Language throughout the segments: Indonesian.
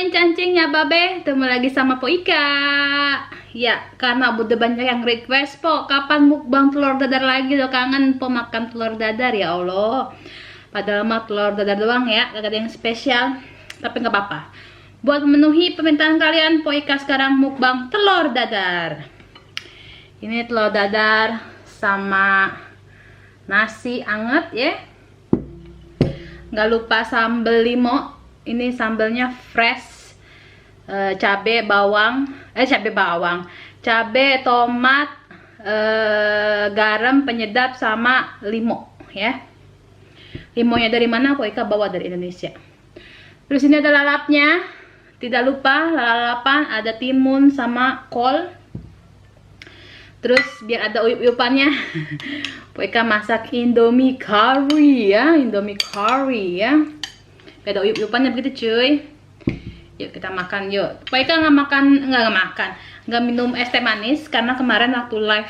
cancing-cancingnya babe, ketemu lagi sama Po Ika. Ya, karena udah banyak yang request Po, kapan mukbang telur dadar lagi lo, kangen Po makan telur dadar ya Allah. Padahal mah telur dadar doang ya, gak ada yang spesial, tapi nggak apa-apa. Buat memenuhi permintaan kalian, Po Ika sekarang mukbang telur dadar. Ini telur dadar sama nasi anget ya. Nggak lupa sambal limo. Ini sambalnya fresh, cabe bawang, cabe, tomat, garam, penyedap sama limo ya. Limonya dari mana? Po Ika bawa dari Indonesia. Terus ini ada lalapnya. Tidak lupa lalapan, ada timun sama kol. Terus biar ada uyup-uyupannya, Po Ika masak Indomie curry ya, Indomie curry ya. Ada uyup-uyupannya begitu cuy. Yuk kita makan yuk. Po Ika nggak minum es teh manis karena kemarin waktu live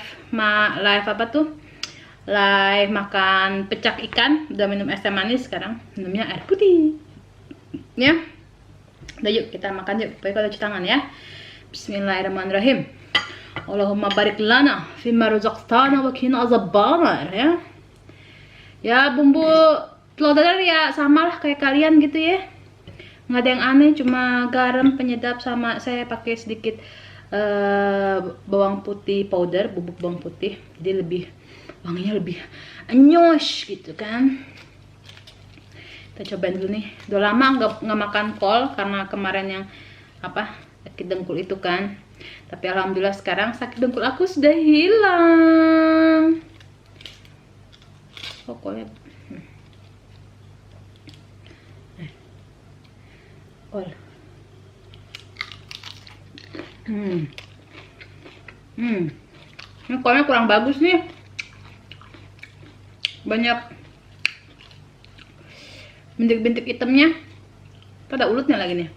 live makan pecak ikan udah minum es teh manis, sekarang minumnya air putih ya. Udah yuk kita makan yuk. Po Ika cuci tangan ya. Bismillahirrahmanirrahim. Allahumma barik lana fima razaqtana wa qina azabannar ya. Ya bumbu telur dadar ya sama lah kayak kalian gitu ya, nggak ada yang aneh, cuma garam, penyedap, sama saya pakai sedikit bawang putih powder, bubuk bawang putih, jadi lebih wanginya lebih anyos gitu kan. Kita cobain dulu nih. Udah lama nggak makan kol karena kemarin yang sakit dengkul itu kan, tapi alhamdulillah sekarang sakit dengkul aku sudah hilang. Pokoknya kol. Ini kolnya kurang bagus nih. Banyak bintik-bintik hitamnya. Ada ulutnya lagi nih.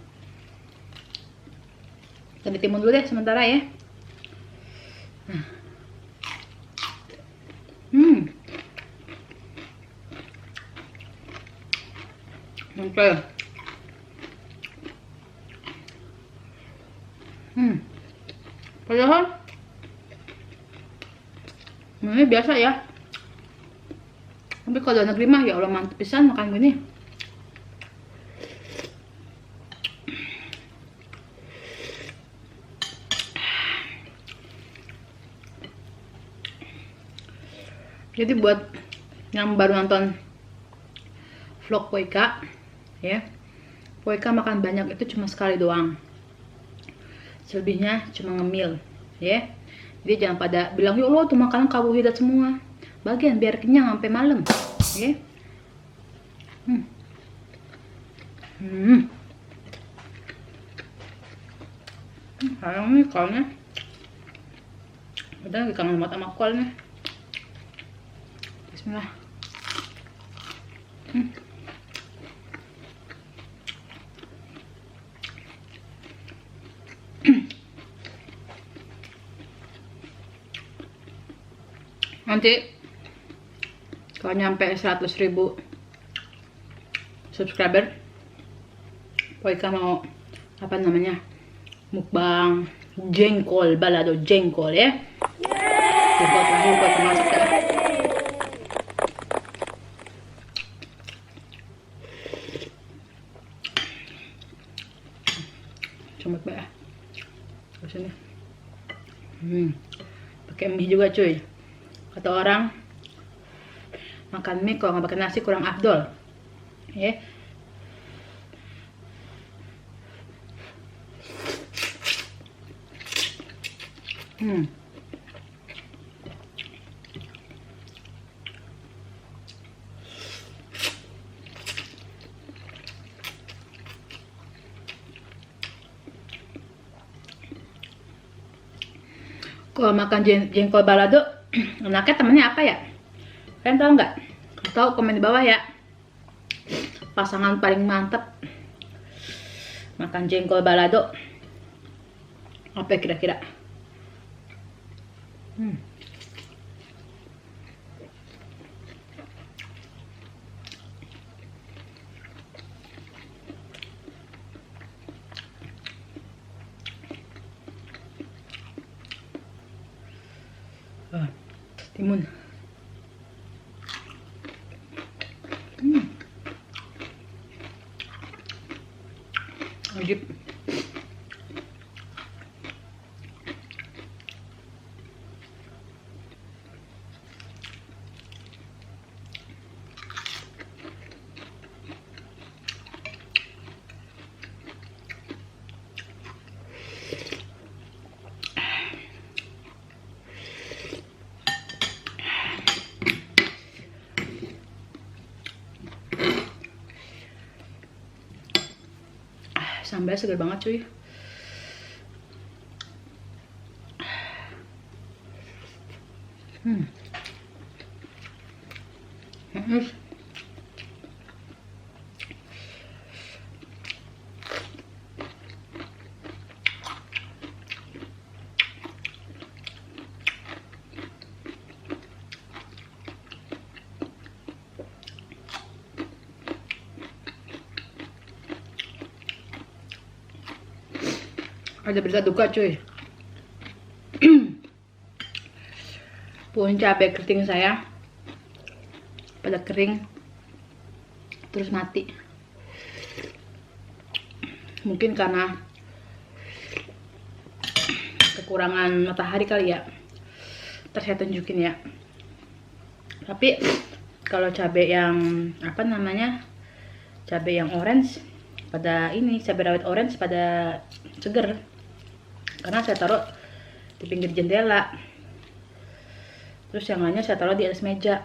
Kita ditimun dulu deh sementara ya. Oke. Padahal ini biasa ya, tapi kalau negeri mah ya Allah mantep pisan makan gini. Jadi buat yang baru nonton vlog Po Ika ya, Po Ika makan banyak itu cuma sekali doang, selebihnya cuma ngemil ya. Jadi jangan pada bilang ya Allah tuh makanan karbohidrat semua, bagian biar kenyang sampai malam ya. Sayang nih kolnya, udah lagi kangen banget sama kol nih. Bismillah. Nanti kalau nyampe 100.000 subscriber, Po Ika mau mukbang jengkol balado, jengkol ya. Jengkol terakhir Po Ika masak ya. Coba ya. Terus ini. Pakai mie juga cuy. Kata orang makan mie kalau nggak pakai nasi kurang afdol ya. Kalau makan jengkol balado enaknya temennya apa ya? Kalian tahu nggak? Tahu komen di bawah ya. Pasangan paling mantap makan jengkol balado apa kira-kira? timun. Wajib. Sambalnya segar banget cuy. Ada berita duka cuy. Pohon cabai keriting saya pada kering terus mati. Mungkin karena kekurangan matahari kali ya. Ntar saya tunjukin ya. Tapi kalau cabai yang apa namanya, cabai yang orange pada ini, cabai rawit orange pada seger. Karena saya taruh di pinggir jendela. Terus yang lainnya saya taruh di atas meja.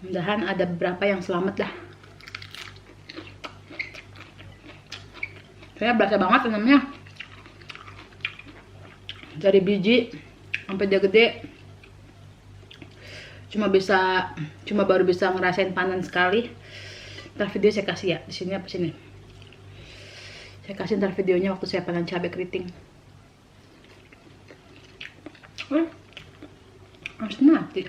Mudah-mudahan ada beberapa yang selamat lah. Saya berasa banget tanamnya. Dari biji sampai dia gede. Cuma baru bisa ngerasain panen sekali. Ntar video saya kasih ya, di sini apa sini. Saya kasih ntar videonya waktu saya panen cabai keriting. Harus mati.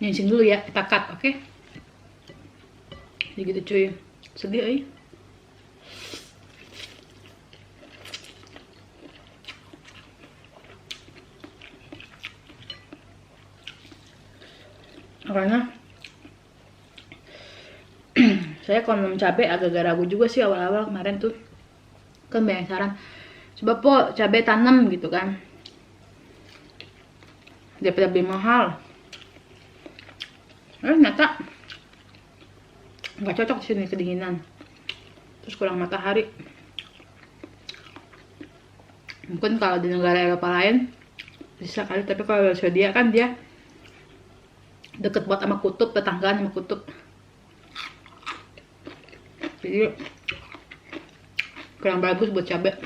Nyincin dulu ya, kita cut, oke? Jadi gitu cuy. Sedih ya. Karena saya kalau nanam cabai agak ragu juga sih awal-awal kemarin tuh. Kan banyak saran, coba po cabai tanam gitu kan, daripada beli mahal. Ternyata nggak cocok di sini, kedinginan, terus kurang matahari. Mungkin kalau di negara Eropa lain bisa kali, tapi kalau Swedia kan dia deket banget sama kutub, tetanggaan sama kutub. Jadi kurang bagus buat cabai.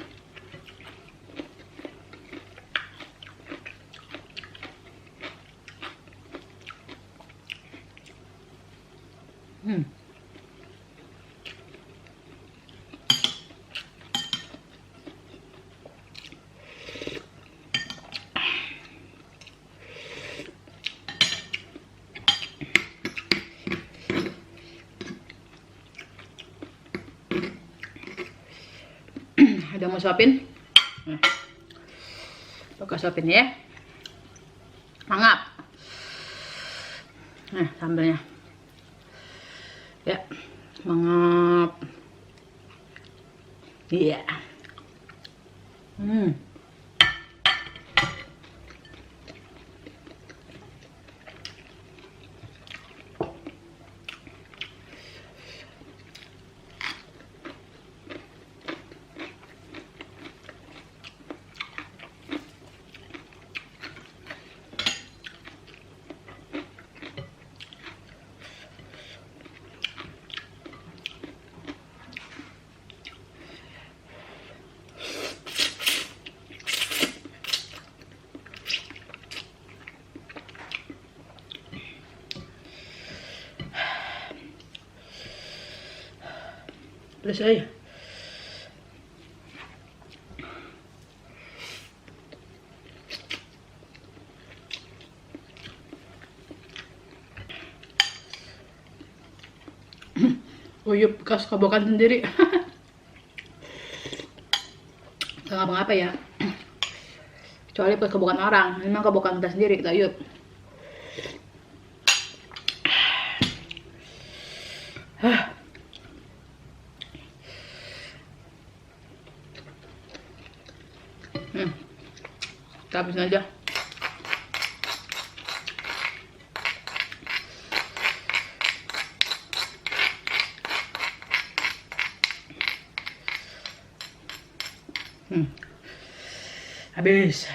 Udah mau suapin? Nah, buka suapin ya. Mangap. Nah, sambalnya. Ya, mangap. Iya. Pedas aja. Uyup bekas kobokan sendiri. apa ya, kecuali buat kebukan orang. Ini mah kebukan kita sendiri, kita yuk. Kita habisin aja. Habis.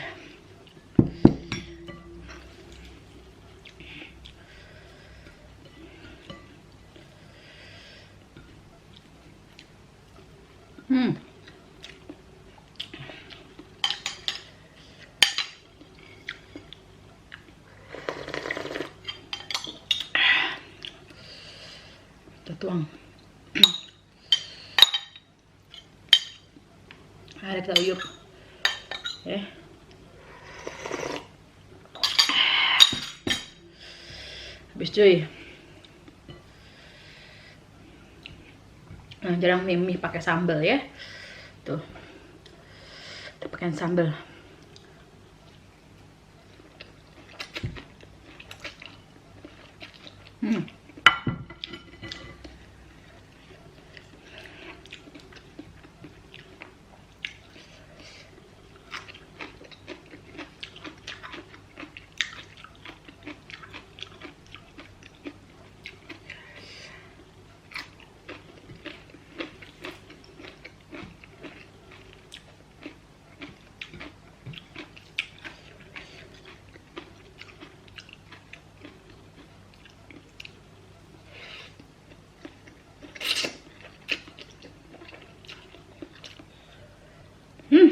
Kita tuang. Ada kita uyup. Habis cuy. Nah, jarang mie pakai sambal ya. Tuh. Kita pakai sambal.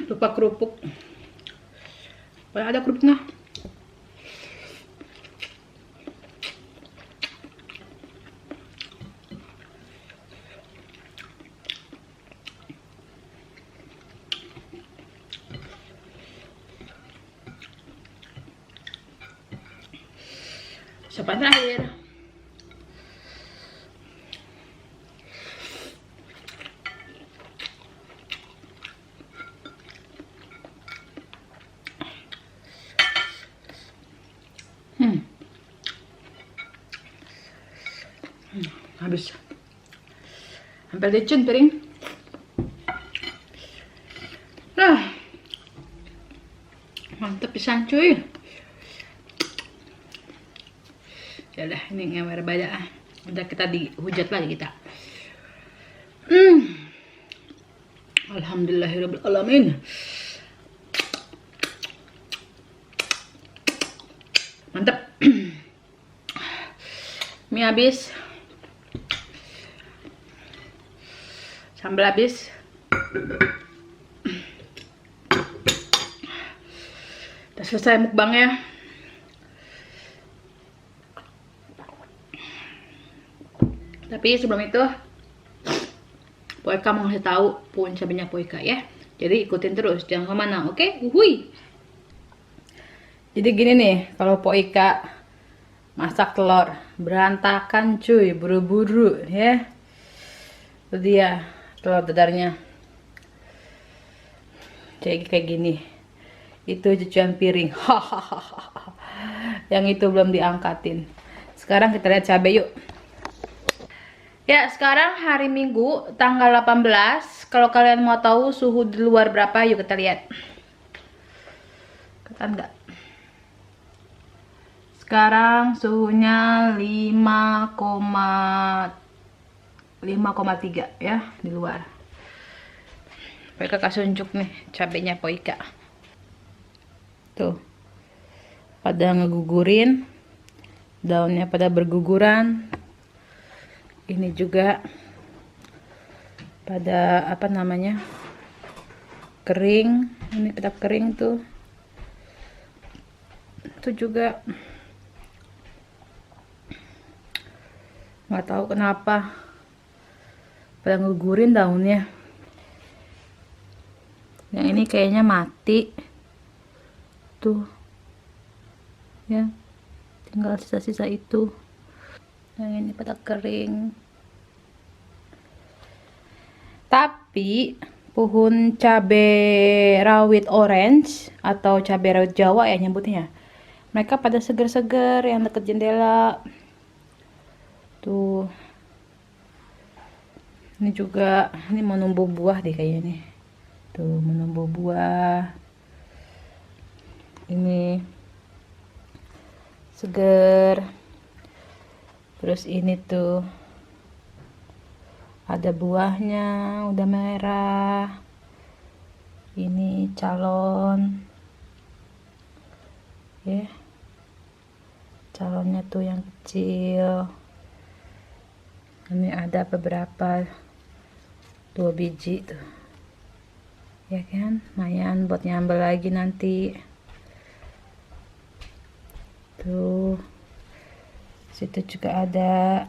Lupa kerupuk. Padahal ada kerupuknya. Siapa yang terakhir? Habis. Hampir licin piring. Mantap pisan cuy. Ya udah, ini yang berbeda. Udah kita dihujat lagi kita. Alhamdulillahirabbil alamin. Mantap. Mie habis. Sambal habis. Udah selesai mukbangnya. Tapi sebelum itu, Poika mau ngasih tahu pun cabenya Poika ya. Jadi ikutin terus, jangan kemana, oke? Uhuy. Jadi gini nih, kalau Poika masak telur berantakan cuy, buru-buru ya. Itu dia telur dadarnya. Kayak gini. Itu cucian piring. Hahaha. Yang itu belum diangkatin. Sekarang kita lihat cabai yuk. Ya, sekarang hari Minggu tanggal 18. Kalau kalian mau tahu suhu di luar berapa, yuk kita lihat. Kelihatan nggak? Sekarang suhunya 5,3 ya di luar. Poika kasih unjuk nih cabenya Poika. Tuh. Pada ngegugurin. Daunnya pada berguguran. Ini juga pada apa namanya? Kering. Ini pada kering tuh. Itu juga nggak tahu kenapa pada ngegugurin daunnya. Yang ini kayaknya mati tuh ya, tinggal sisa-sisa itu. Yang ini pada kering. Tapi pohon cabai rawit orange atau cabai rawit Jawa ya nyebutnya. Mereka pada seger-seger yang deket jendela. Tuh. Ini juga, ini mau numbuh buah deh kayaknya nih. Tuh, menumbuh buah. Ini seger. Terus ini tuh ada buahnya, udah merah. Ini calon. Ya. Calonnya tuh yang kecil. Ini ada beberapa, 2 biji tuh. Ya kan, lumayan buat nyambel lagi nanti. Tuh. Situ juga ada.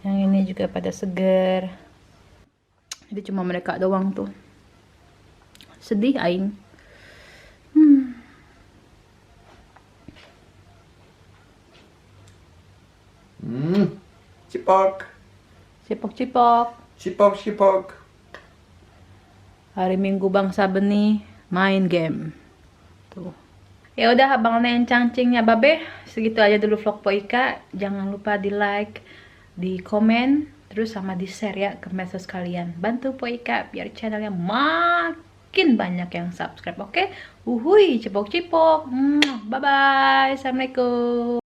Yang ini juga pada seger. Jadi cuma mereka doang tuh. Sedih aing. Cipok. Cipok-cipok. Cipok, cipok. Hari Minggu bangsa benih main game. Tuh. Ya udah abang Nen cangcingnya babe. Segitu aja dulu vlog Po Ika. Jangan lupa di like, di komen, terus sama di share ya ke medsos kalian. Bantu Po Ika biar channelnya makin banyak yang subscribe. Oke? Uhui, cipok-cipok. Bye bye. Assalamualaikum.